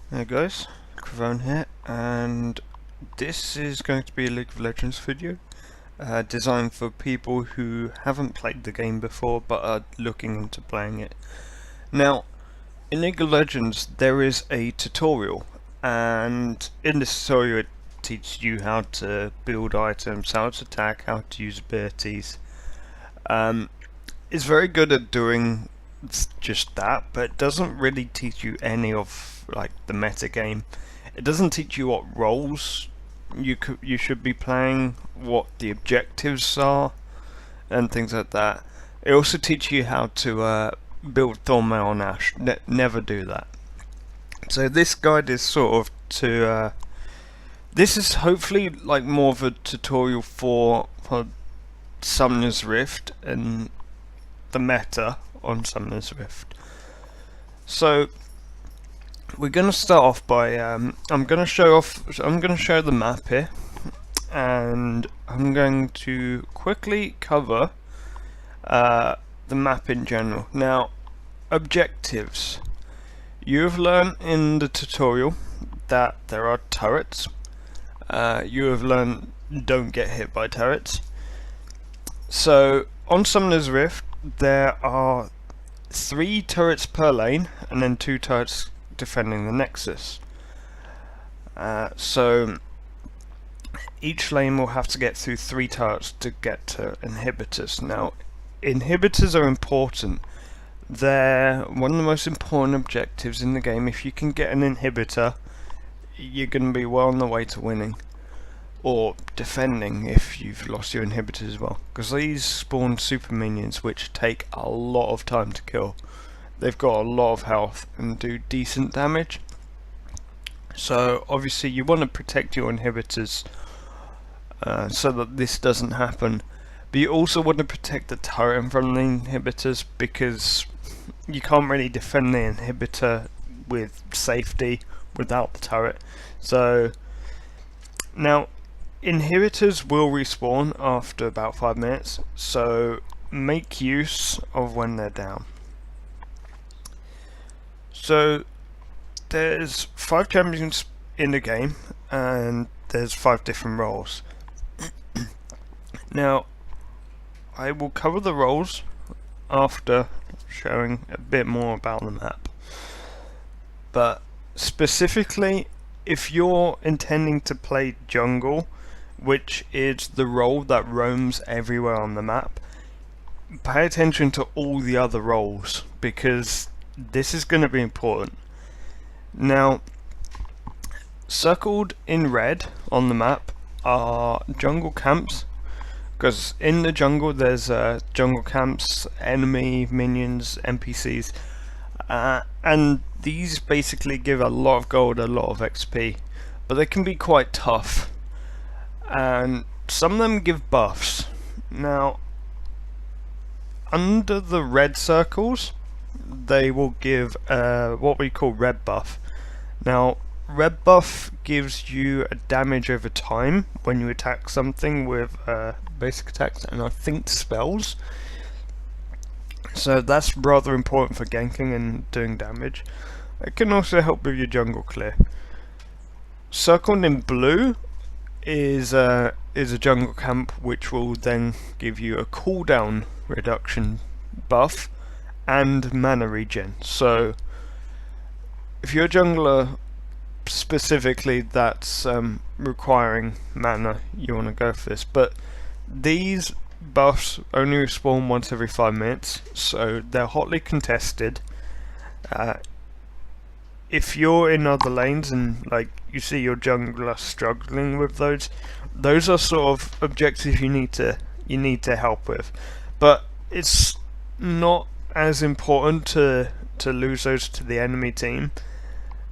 Hey guys, Kravone here, and this is going to be a League of Legends video designed for people who haven't played the game before but are looking into playing it. Now, in League of Legends there is a tutorial, and in this tutorial it teaches you how to build items, how to attack, how to use abilities. It's very good at doing just that, but it doesn't really teach you any of like the meta game. It doesn't teach you what roles you should be playing, what the objectives are, and things like that. It also teaches you how to build Thornmail and Ashe. Never do that. So this guide is sort of to. This is hopefully like more of a tutorial for Summoner's Rift and the meta on Summoner's Rift. So we're going to start off by I'm going to show the map here, and I'm going to quickly cover the map in general. Now, objectives. You've learned in the tutorial that there are turrets. You have learned don't get hit by turrets. So on Summoner's Rift there are 3 turrets per lane and then 2 turrets defending the Nexus. So each lane will have to get through 3 turrets to get to inhibitors. Now, inhibitors are important. They're one of the most important objectives in the game. If you can get an inhibitor, you're going to be well on the way to winning. Or defending if you've lost your inhibitors as well, because these spawn super minions which take a lot of time to kill. They've got a lot of health and do decent damage, so obviously you want to protect your inhibitors so that this doesn't happen, but you also want to protect the turret in front of the inhibitors, because you can't really defend the inhibitor with safety without the turret. So now, inhibitors will respawn after about 5 minutes, so make use of when they're down. So there's 5 champions in the game, and there's 5 different roles. Now, I will cover the roles after showing a bit more about the map, but specifically, if you're intending to play jungle, which is the role that roams everywhere on the map, pay attention to all the other roles, because this is going to be important. Now, circled in red on the map are jungle camps, because in the jungle there's jungle camps, enemy, minions, NPCs, and these basically give a lot of gold, a lot of XP, but they can be quite tough, and some of them give buffs. Now, under the red circles they will give what we call red buff. Now, red buff gives you a damage over time when you attack something with basic attacks and I think spells. So that's rather important for ganking and doing damage. It can also help with your jungle clear. Circled in blue is a jungle camp, which will then give you a cooldown reduction buff and mana regen. So if you're a jungler specifically that's requiring mana, you want to go for this. But these buffs only respawn once every 5 minutes, so they're hotly contested. If you're in other lanes and like you see your jungler struggling with those are sort of objectives you need to help with, but it's not as important to lose those to the enemy team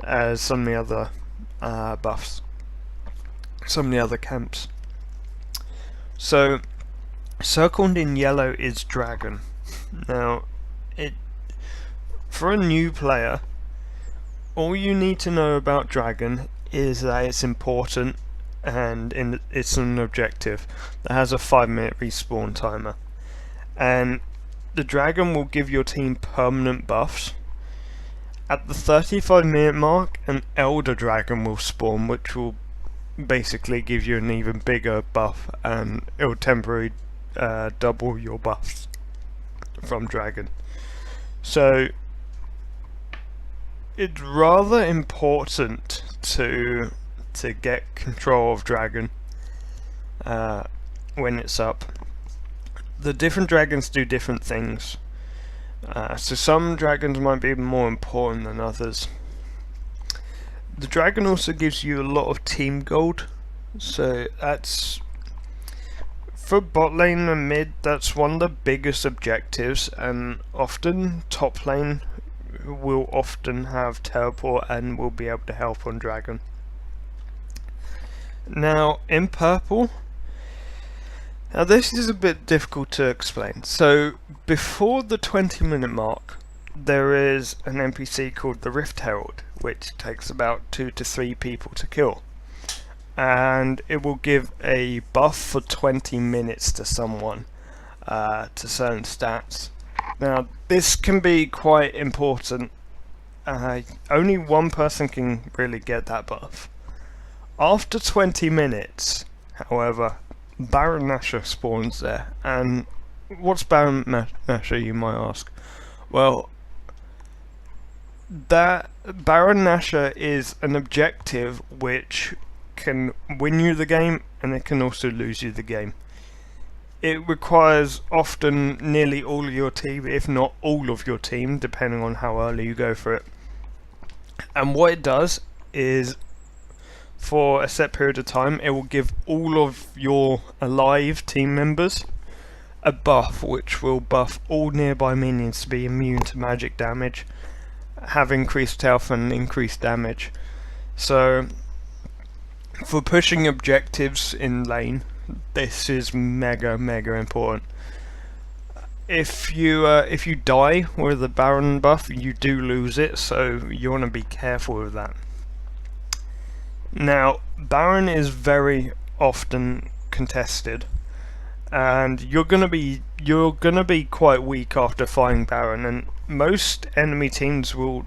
as some of the other buffs, some of the other camps. So circled in yellow is dragon. Now, for a new player, all you need to know about dragon is that it's important and it's an objective that has a 5-minute respawn timer, and the dragon will give your team permanent buffs, At the 35-minute mark, an Elder Dragon will spawn, which will basically give you an even bigger buff, and it will temporarily double your buffs from Dragon. So it's rather important to get control of Dragon when it's up. The different dragons do different things. So some dragons might be more important than others. The dragon also gives you a lot of team gold, so that's for bot lane and mid. That's one of the biggest objectives, and often top lane will often have teleport and will be able to help on dragon. Now in purple, now this is a bit difficult to explain. So before the 20-minute mark, there is an NPC called the Rift Herald, which takes about 2 to 3 people to kill, and it will give a buff for 20 minutes to someone, to certain stats. Now this can be quite important. Only one person can really get that buff. After 20 minutes, however, Baron Nashor spawns there. And what's Baron Nashor, you might ask? Well, that Baron Nashor is an objective which can win you the game, and it can also lose you the game. It requires often nearly all of your team, if not all of your team, depending on how early you go for it. And what it does is, for a set period of time, it will give all of your alive team members a buff which will buff all nearby minions to be immune to magic damage, have increased health and increased damage. So for pushing objectives in lane, this is mega important. If you die with the Baron buff, you do lose it, so you want to be careful with that. Now Baron is very often contested, and you're gonna be quite weak after fighting Baron, and most enemy teams will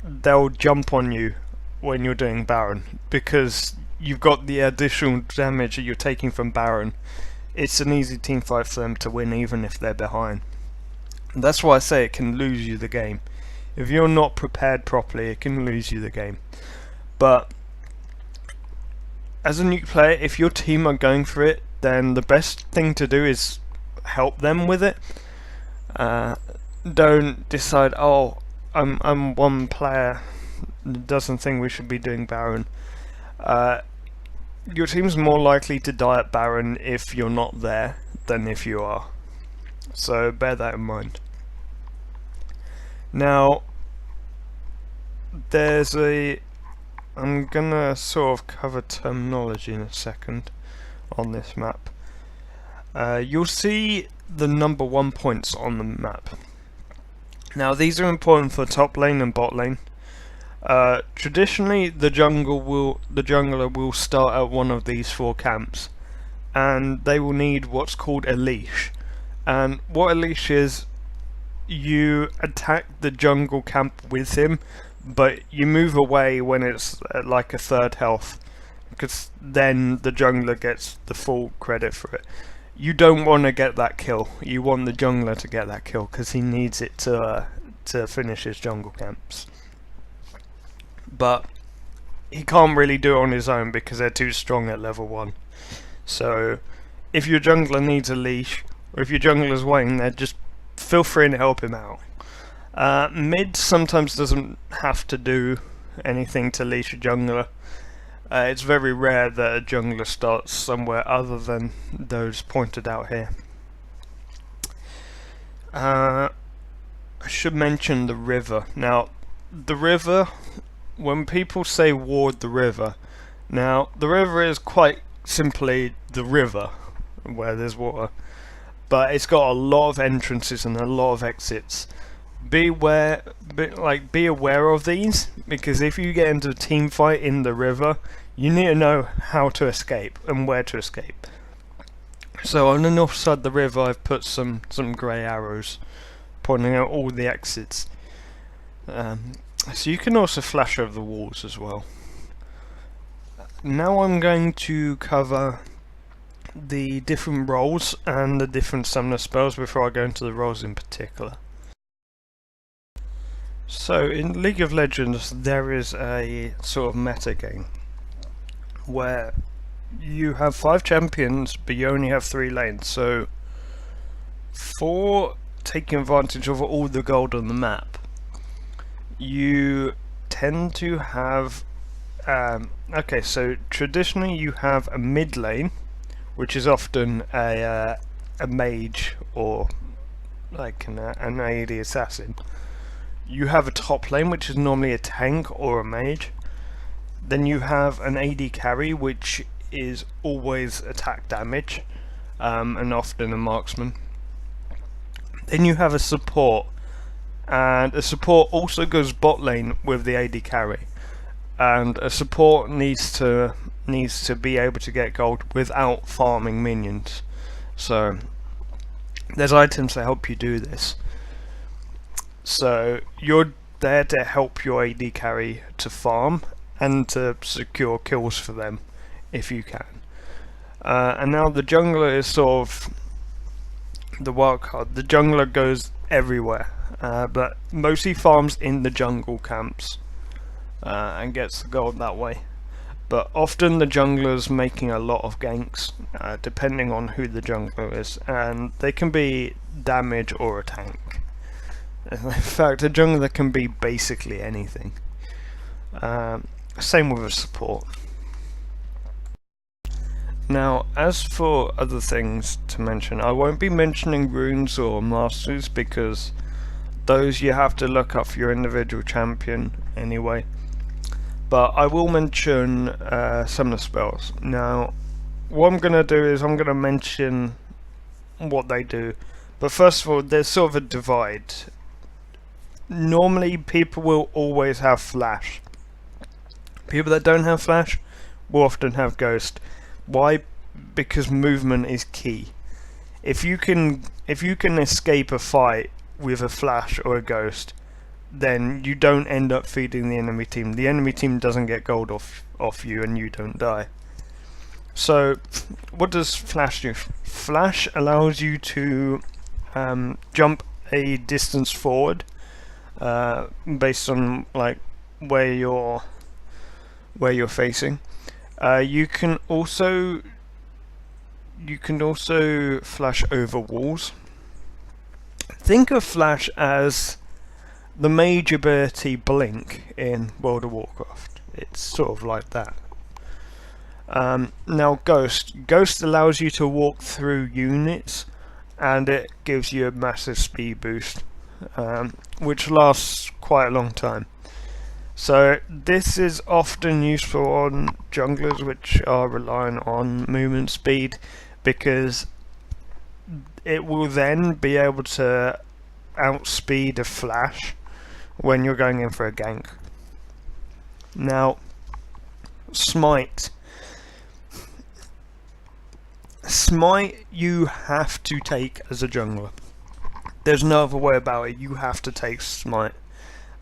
they'll jump on you when you're doing Baron, because you've got the additional damage that you're taking from Baron. It's an easy team fight for them to win, even if they're behind. And that's why I say it can lose you the game. If you're not prepared properly, it can lose you the game. But as a new player, if your team are going for it, then the best thing to do is help them with it. Don't decide, oh, I'm one player that doesn't think we should be doing Baron. Your team's more likely to die at Baron if you're not there than if you are. So bear that in mind. Now, I'm gonna sort of cover terminology in a second on this map. You'll see the number 1 points on the map. Now these are important for top lane and bot lane. Traditionally, the jungler will start at one of these 4 camps, and they will need what's called a leash. And what a leash is, you attack the jungle camp with him, but you move away when it's at like a 3rd health, because then the jungler gets the full credit for it. You don't want to get that kill. You want the jungler to get that kill, because he needs it to finish his jungle camps. But he can't really do it on his own because they're too strong at level 1. So if your jungler needs a leash, or if your jungler's waiting there, just feel free to help him out. Mid sometimes doesn't have to do anything to leash a jungler. It's very rare that a jungler starts somewhere other than those pointed out here. I should mention the river. Now, the river, when people say ward the river, now the river is quite simply the river where there's water, but it's got a lot of entrances and a lot of exits. Be aware of these, because if you get into a team fight in the river, you need to know how to escape and where to escape. So on the north side of the river, I've put some grey arrows pointing out all the exits. So you can also flash over the walls as well. Now I'm going to cover the different roles and the different summoner spells before I go into the roles in particular. So in League of Legends there is a sort of meta game where you have 5 champions but you only have 3 lanes, so for taking advantage of all the gold on the map you tend to have okay, so traditionally you have a mid lane, which is often a mage or like an AD assassin. You have a top lane, which is normally a tank or a mage. Then you have an AD carry, which is always attack damage, and often a marksman. Then you have a support, and a support also goes bot lane with the AD carry. And a support needs to be able to get gold without farming minions. So there's items that help you do this. So you're there to help your AD carry to farm and to secure kills for them if you can. And now the jungler is sort of the wild card. The jungler goes everywhere, but mostly farms in the jungle camps. And gets the gold that way. But often the jungler's making a lot of ganks, depending on who the jungler is, and they can be damage or a tank. In fact, a jungler can be basically anything. Same with a support. Now, as for other things to mention, I won't be mentioning runes or masters because those you have to look up for your individual champion anyway. But I will mention some of the spells. Now, what I'm going to do is I'm going to mention what they do. But first of all, there's sort of a divide. Normally, people will always have flash. People that don't have flash will often have ghost. Why? Because movement is key. If you can escape a fight with a flash or a ghost, then you don't end up feeding the enemy team. The enemy team doesn't get gold off you and you don't die. So what does flash do? Flash allows you to jump a distance forward based on like where you're facing. You can also flash over walls. Think of flash as the mage ability Blink in World of Warcraft. It's sort of like that. Now Ghost allows you to walk through units and it gives you a massive speed boost, which lasts quite a long time. So this is often useful on junglers which are relying on movement speed, because it will then be able to outspeed a flash when you're going in for a gank. Now, Smite you have to take as a jungler. There's no other way about it. You have to take Smite.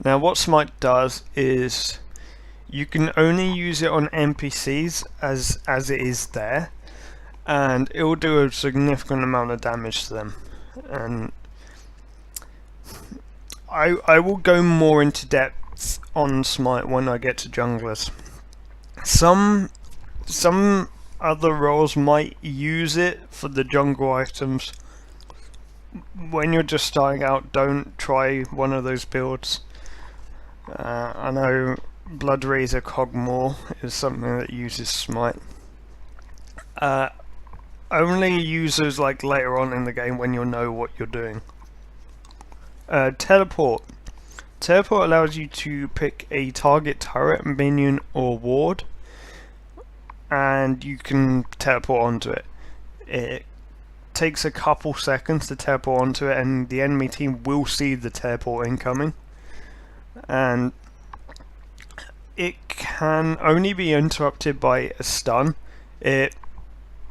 Now, what Smite does is you can only use it on NPCs as it is there, and it will do a significant amount of damage to them. And I will go more into depth on Smite when I get to junglers. Some other roles might use it for the jungle items. When you're just starting out, don't try one of those builds. I know Bloodrazor Cogmore is something that uses Smite. Only use those like later on in the game when you'll know what you're doing. Teleport allows you to pick a target turret, minion or ward, and you can teleport onto it. It takes a couple seconds to teleport onto it, and the enemy team will see the teleport incoming, and it can only be interrupted by a stun. It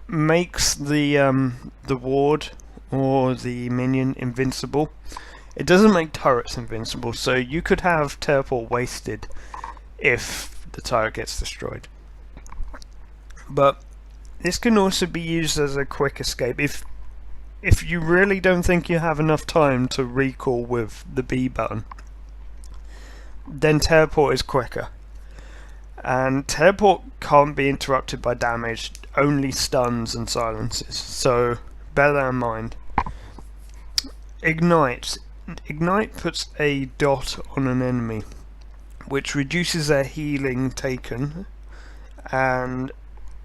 makes the ward or the minion invincible. It doesn't make turrets invincible, so you could have teleport wasted if the turret gets destroyed. But this can also be used as a quick escape if you really don't think you have enough time to recall with the B button. Then teleport is quicker. And teleport can't be interrupted by damage, only stuns and silences, so bear that in mind. Ignite puts a dot on an enemy, which reduces their healing taken, and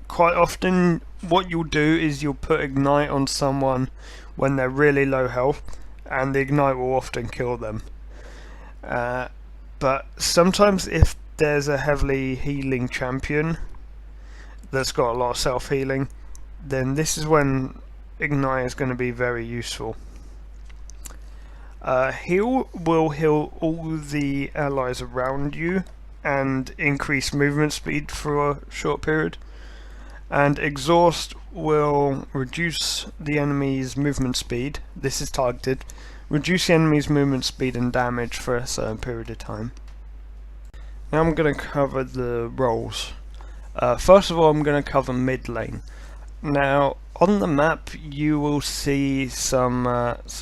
quite often what you'll do is you'll put ignite on someone when they're really low health, and the ignite will often kill them. But sometimes if there's a heavily healing champion that's got a lot of self-healing, then this is when ignite is going to be very useful. Heal will heal all the allies around you and increase movement speed for a short period. And exhaust will reduce the enemy's movement speed. This is targeted. Reduce the enemy's movement speed and damage for a certain period of time. Now I'm going to cover the roles. First of all, I'm going to cover mid lane. Now on the map you will see some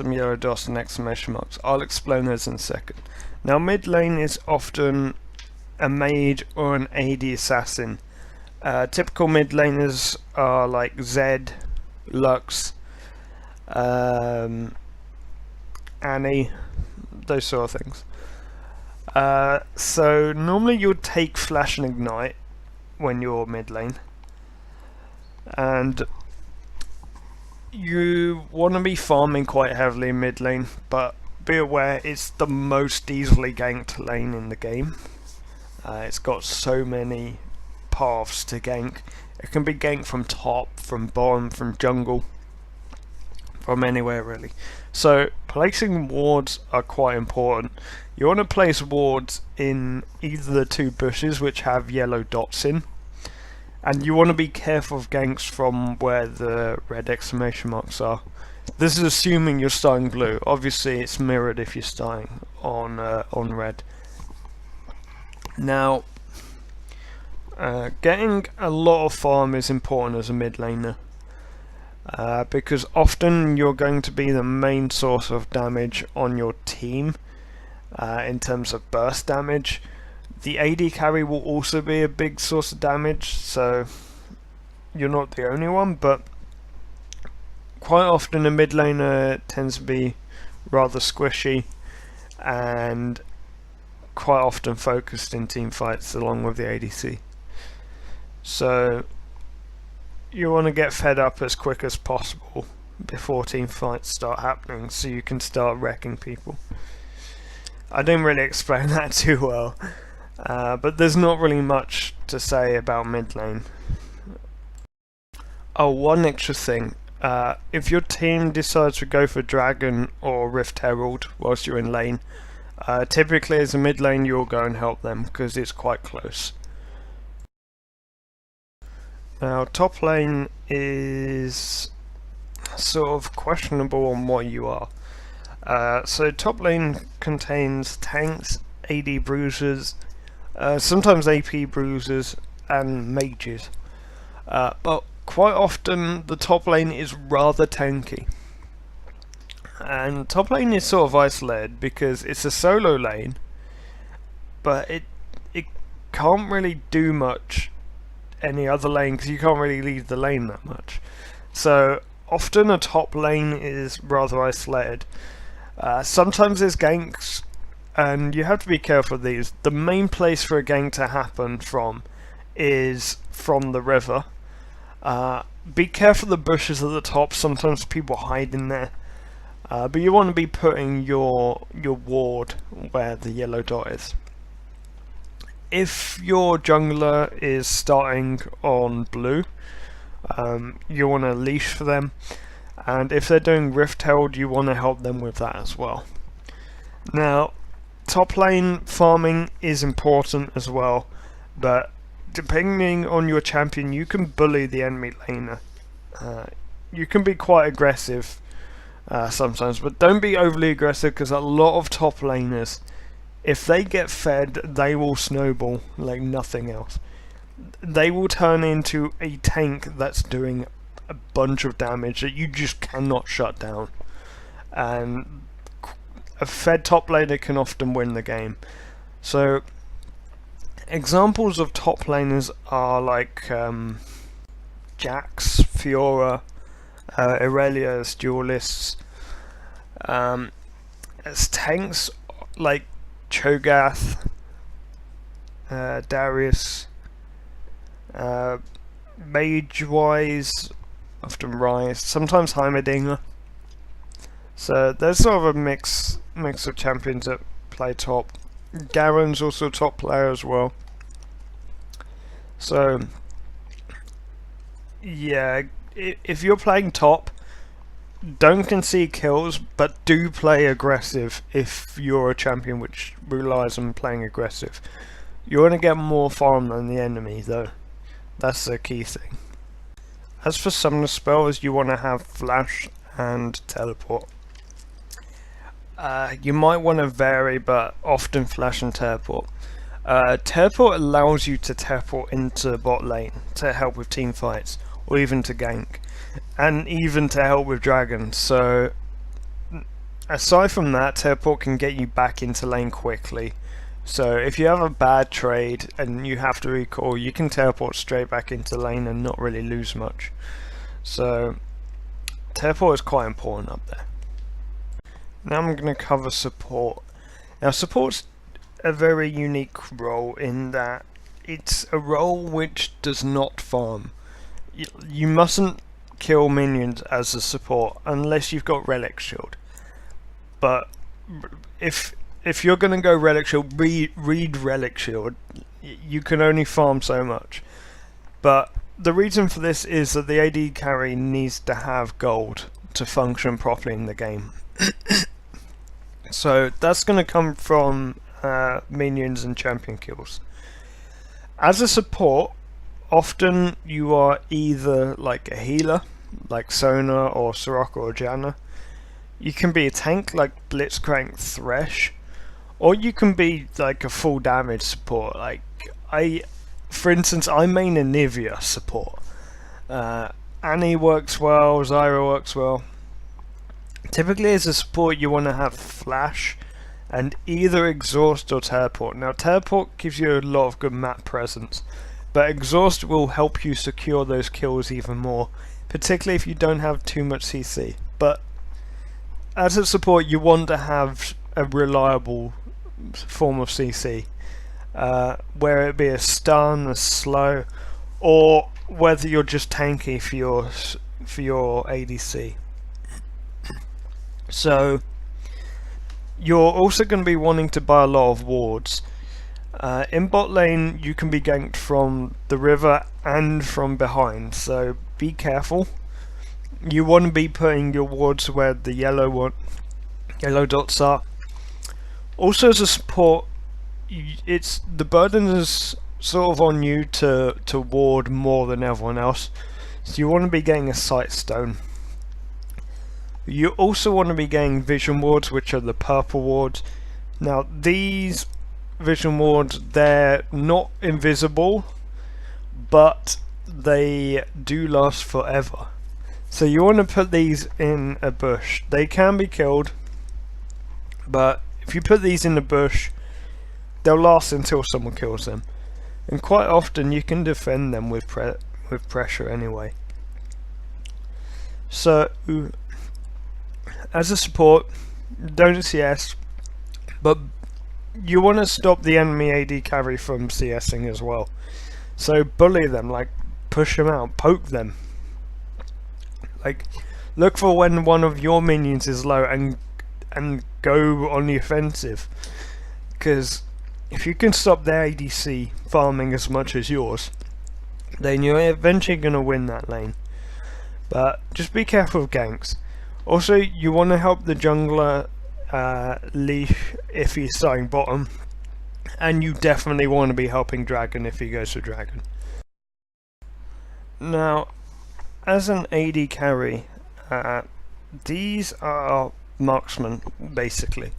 yellow dots and exclamation marks. I'll explain those in a second. Now mid lane is often a mage or an AD assassin. Typical mid laners are like Zed, Lux, Annie, those sort of things. So normally you'll take flash and ignite when you're mid lane, and you want to be farming quite heavily in mid lane, but be aware it's the most easily ganked lane in the game. It's got so many paths to gank. It can be ganked from top, from bottom, from jungle, from anywhere really. So placing wards are quite important. You want to place wards in either the two bushes which have yellow dots in, and you want to be careful of ganks from where the red exclamation marks are. This is assuming you're starting blue. Obviously it's mirrored if you're starting on red. Now getting a lot of farm is important as a mid laner, because often you're going to be the main source of damage on your team in terms of burst damage. The AD carry will also be a big source of damage, so you're not the only one, but quite often a mid laner tends to be rather squishy and quite often focused in team fights along with the ADC. So you want to get fed up as quick as possible before team fights start happening so you can start wrecking people. I didn't really explain that too well, but there's not really much to say about mid lane. Oh, one extra thing. If your team decides to go for Dragon or Rift Herald whilst you're in lane, typically as a mid lane you'll go and help them because it's quite close. Now top lane is sort of questionable on what you are. So top lane contains tanks, AD bruisers, sometimes AP bruisers and mages, but quite often the top lane is rather tanky. And top lane is sort of isolated because it's a solo lane, but it can't really do much any other lane because you can't really leave the lane that much. So often a top lane is rather isolated. Sometimes there's ganks, and you have to be careful of these. The main place for a gank to happen from is from the river. Be careful of the bushes at the top, sometimes people hide in there. But you want to be putting your ward where the yellow dot is. If your jungler is starting on blue, you want to leash for them, and if they're doing Rift Herald you want to help them with that as well. Now top lane farming is important as well, but depending on your champion you can bully the enemy laner. You can be quite aggressive sometimes, but don't be overly aggressive, because a lot of top laners, if they get fed, they will snowball like nothing else. They will turn into a tank that's doing a bunch of damage that you just cannot shut down, and a fed top laner can often win the game. So examples of top laners are like Jax, Fiora, Aurelia's duelists. As tanks like Cho'Gath, Darius, mage-wise, often Ryze, sometimes Heimerdinger. So there's sort of a mix of champions that play top. Garen's also a top player as well. So yeah, if you're playing top, don't concede kills, but do play aggressive if you're a champion which relies on playing aggressive. You want to get more farm than the enemy though. That's the key thing. As for some of the spells, you want to have flash and teleport. You might want to vary, but often flash and teleport. Teleport allows you to teleport into bot lane to help with team fights, or even to gank, and even to help with dragons. So aside from that, teleport can get you back into lane quickly. So if you have a bad trade and you have to recall, you can teleport straight back into lane and not really lose much. So teleport is quite important up there. Now I'm going to cover support. Now support's a very unique role in that it's a role which does not farm. You mustn't kill minions as a support unless you've got Relic Shield. But if you're going to go Relic Shield, read Relic Shield. You can only farm so much. But the reason for this is that the AD carry needs to have gold to function properly in the game. So that's going to come from minions and champion kills. As a support, often you are either like a healer, like Sona or Soraka or Janna. You can be a tank like Blitzcrank Thresh, or you can be like a full damage support. Like for instance, I main a Nivea support. Annie works well, Zyra works well. Typically as a support you want to have flash and either exhaust or teleport. Now teleport gives you a lot of good map presence, but exhaust will help you secure those kills even more, particularly if you don't have too much CC. But as a support you want to have a reliable form of CC, where it be a stun, a slow, or whether you're just tanky for your ADC. So you're also going to be wanting to buy a lot of wards. In bot lane you can be ganked from the river and from behind, so be careful. You want to be putting your wards where the yellow dots are. Also as a support, the burden is sort of on you to ward more than everyone else, so you want to be getting a sight stone. You also want to be getting vision wards, which are the purple wards. Now these vision wards, they're not invisible, but they do last forever. So you want to put these in a bush. They can be killed, but if you put these in a bush, they'll last until someone kills them. And quite often you can defend them with pressure anyway. So as a support, don't CS, but you want to stop the enemy AD carry from CSing as well. So bully them, like push them out, poke them. Like look for when one of your minions is low and go on the offensive. Because if you can stop their ADC farming as much as yours, then you're eventually going to win that lane. But just be careful of ganks. Also, you want to help the jungler leash if he's starting bottom, and you definitely want to be helping Dragon if he goes for Dragon. Now, as an AD carry, these are marksmen, basically.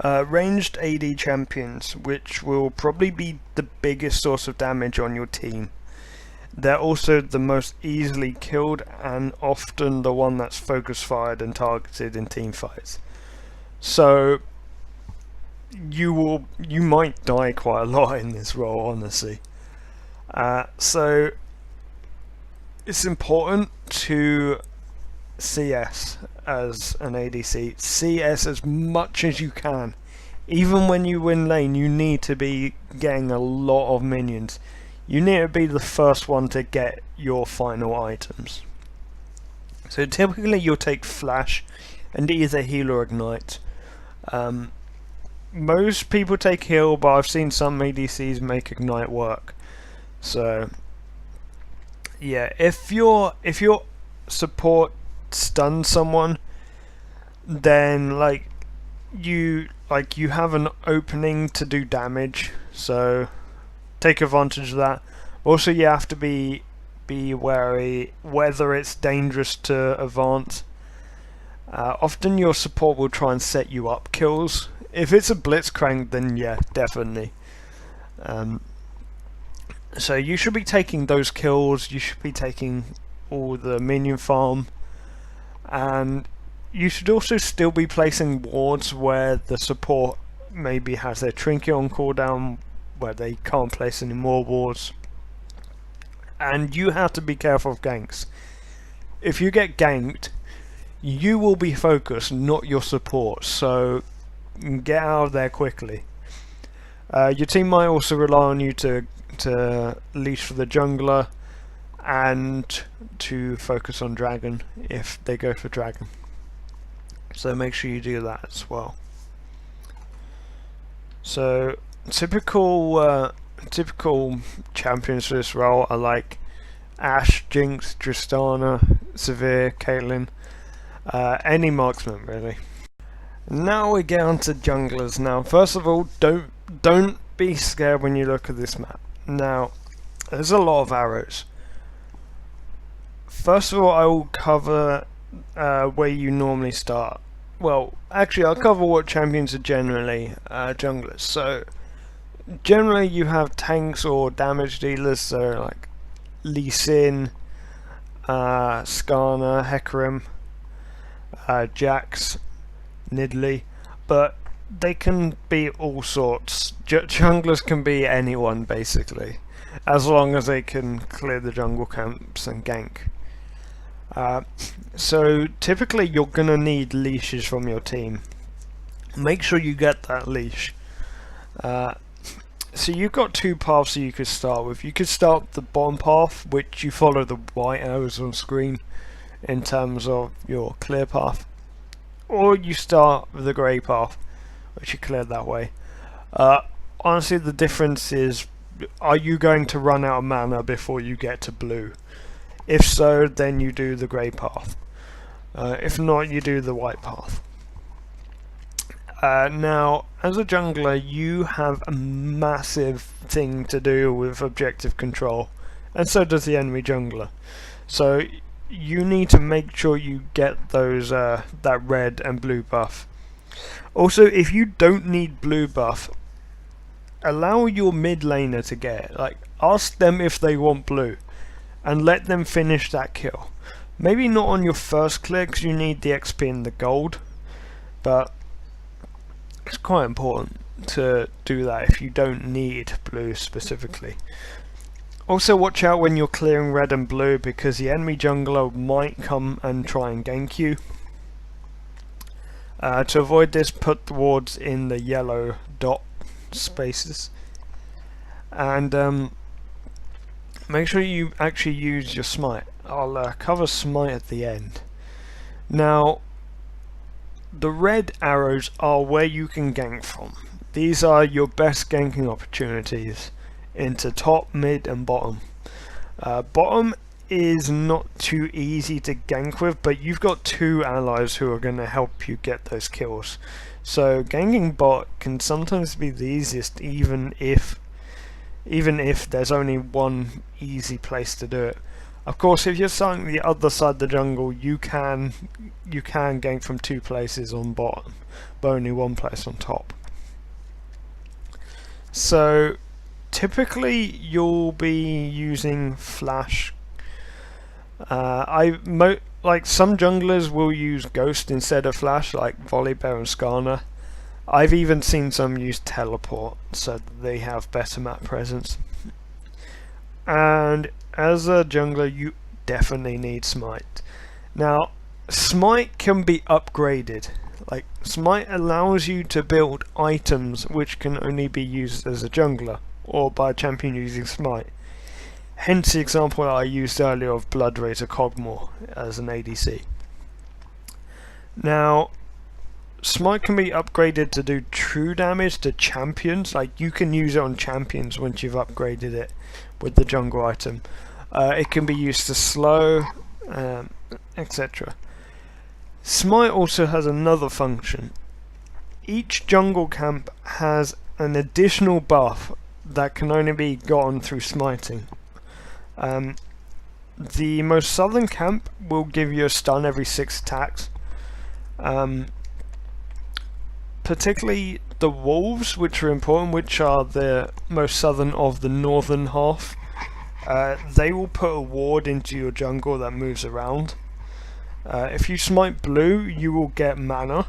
Ranged AD champions, which will probably be the biggest source of damage on your team. They're also the most easily killed and often the one that's focus fired and targeted in team fights. So you might die quite a lot in this role, honestly. So it's important to CS as an ADC. CS as much as you can. Even when you win lane, you need to be getting a lot of minions. You need to be the first one to get your final items. So typically you'll take flash and either heal or ignite. Most people take heal, but I've seen some ADCs make ignite work. So yeah, if your support stun someone, then you have an opening to do damage, so take advantage of that. Also, you have to be wary whether it's dangerous to advance. Often your support will try and set you up kills. If it's a blitzcrank, then yeah, definitely. So you should be taking those kills, you should be taking all the minion farm, and you should also still be placing wards where the support maybe has their trinket on cooldown, where they can't place any more wards. And you have to be careful of ganks. If you get ganked, you will be focused, not your support, so get out of there quickly. Your team might also rely on you to leash for the jungler and to focus on dragon if they go for dragon. So make sure you do that as well. So typical champions for this role are like Ashe, Jinx, Tristana, Severe, Caitlyn, any marksman really. Now we get on to junglers. Now first of all, don't be scared when you look at this map. Now there's a lot of arrows. First of all, I will cover where you normally start. Well, actually I'll cover what champions are generally junglers. So generally you have tanks or damage dealers, so like Lee Sin, Skarner, Hecarim, Jax, Nidalee, but they can be all sorts. Junglers can be anyone basically, as long as they can clear the jungle camps and gank. So typically you're gonna need leashes from your team. Make sure you get that leash. So you've got two paths you could start with. You could start the bottom path, which you follow the white arrows on screen in terms of your clear path, or you start with the grey path, which you clear that way. Honestly, the difference is, are you going to run out of mana before you get to blue? If so, then you do the grey path. If not, you do the white path. Now, as a jungler, you have a massive thing to do with objective control, and so does the enemy jungler. So you need to make sure you get those that red and blue buff. Also, if you don't need blue buff, allow your mid laner to get it. Like, ask them if they want blue, and let them finish that kill. Maybe not on your first clear, because you need the XP and the gold, but it's quite important to do that if you don't need blue specifically. Also watch out when you're clearing red and blue, because the enemy jungler might come and try and gank you. To avoid this, put the wards in the yellow dot spaces, and make sure you actually use your smite. I'll cover smite at the end. Now, the red arrows are where you can gank from. These are your best ganking opportunities into top, mid and bottom. Bottom is not too easy to gank with, but you've got two allies who are going to help you get those kills. So ganking bot can sometimes be the easiest, even if there's only one easy place to do it. Of course, if you're starting the other side of the jungle, you can gank from 2 places on bottom, but only 1 place on top. So typically you'll be using flash. Like some junglers will use Ghost instead of flash, like Volibear and Skarner. I've even seen some use teleport, so that they have better map presence. And as a jungler, you definitely need Smite. Now, Smite can be upgraded. Like, Smite allows you to build items which can only be used as a jungler, or by a champion using Smite. Hence the example that I used earlier of Blood Razor Kog'Maw as an ADC. Now, Smite can be upgraded to do true damage to champions. Like, you can use it on champions once you've upgraded it with the jungle item. It can be used to slow, etc. Smite also has another function. Each jungle camp has an additional buff that can only be gotten through smiting. The most southern camp will give you a stun every 6 attacks. Particularly the wolves, which are important, which are the most southern of the northern half. They will put a ward into your jungle that moves around. If you smite blue, you will get mana.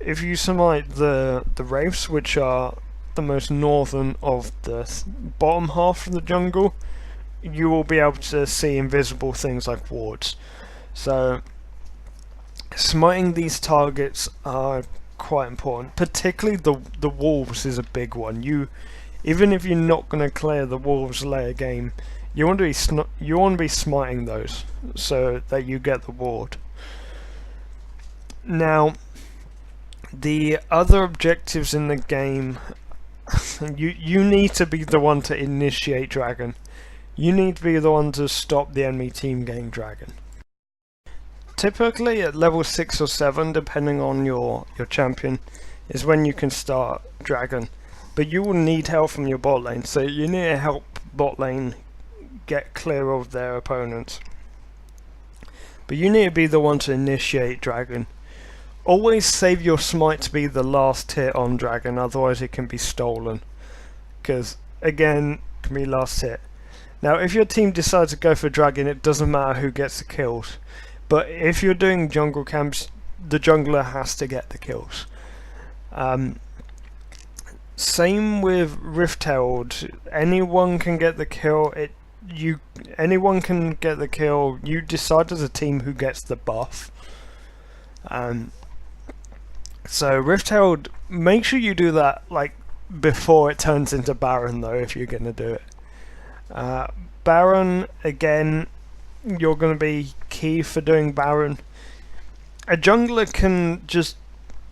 If you smite the wraiths, which are the most northern of the bottom half of the jungle, you will be able to see invisible things like wards. So smiting these targets are quite important. Particularly the wolves is a big one. Even if you're not going to clear the wolves later game, you want to be smiting those so that you get the ward. Now, the other objectives in the game, you need to be the one to initiate dragon. You need to be the one to stop the enemy team getting dragon. Typically at level 6 or 7, depending on your champion, is when you can start dragon. But you will need help from your bot lane, so you need to help bot lane get clear of their opponents. But you need to be the one to initiate dragon. Always save your smite to be the last hit on dragon, otherwise it can be stolen. Because, again, it can be last hit. Now, if your team decides to go for dragon, it doesn't matter who gets the kills. But if you're doing jungle camps, the jungler has to get the kills. Same with Rift Herald. Anyone can get the kill. Anyone can get the kill. You decide as a team who gets the buff. So Rift Herald, make sure you do that like before it turns into Baron, though, if you're gonna do it. Baron, again, you're going to be key for doing Baron. A jungler can just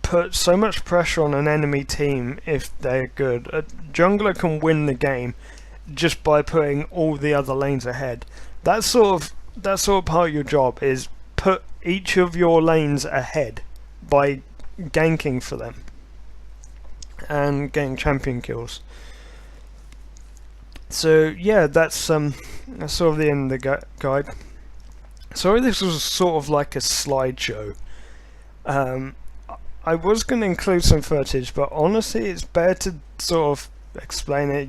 put so much pressure on an enemy team if they're good. A jungler can win the game just by putting all the other lanes ahead. That's sort of part of your job, is put each of your lanes ahead by ganking for them and getting champion kills. So yeah, that's sort of the end of the guide. Sorry, this was sort of like a slideshow. I was going to include some footage, but honestly, it's better to sort of explain it.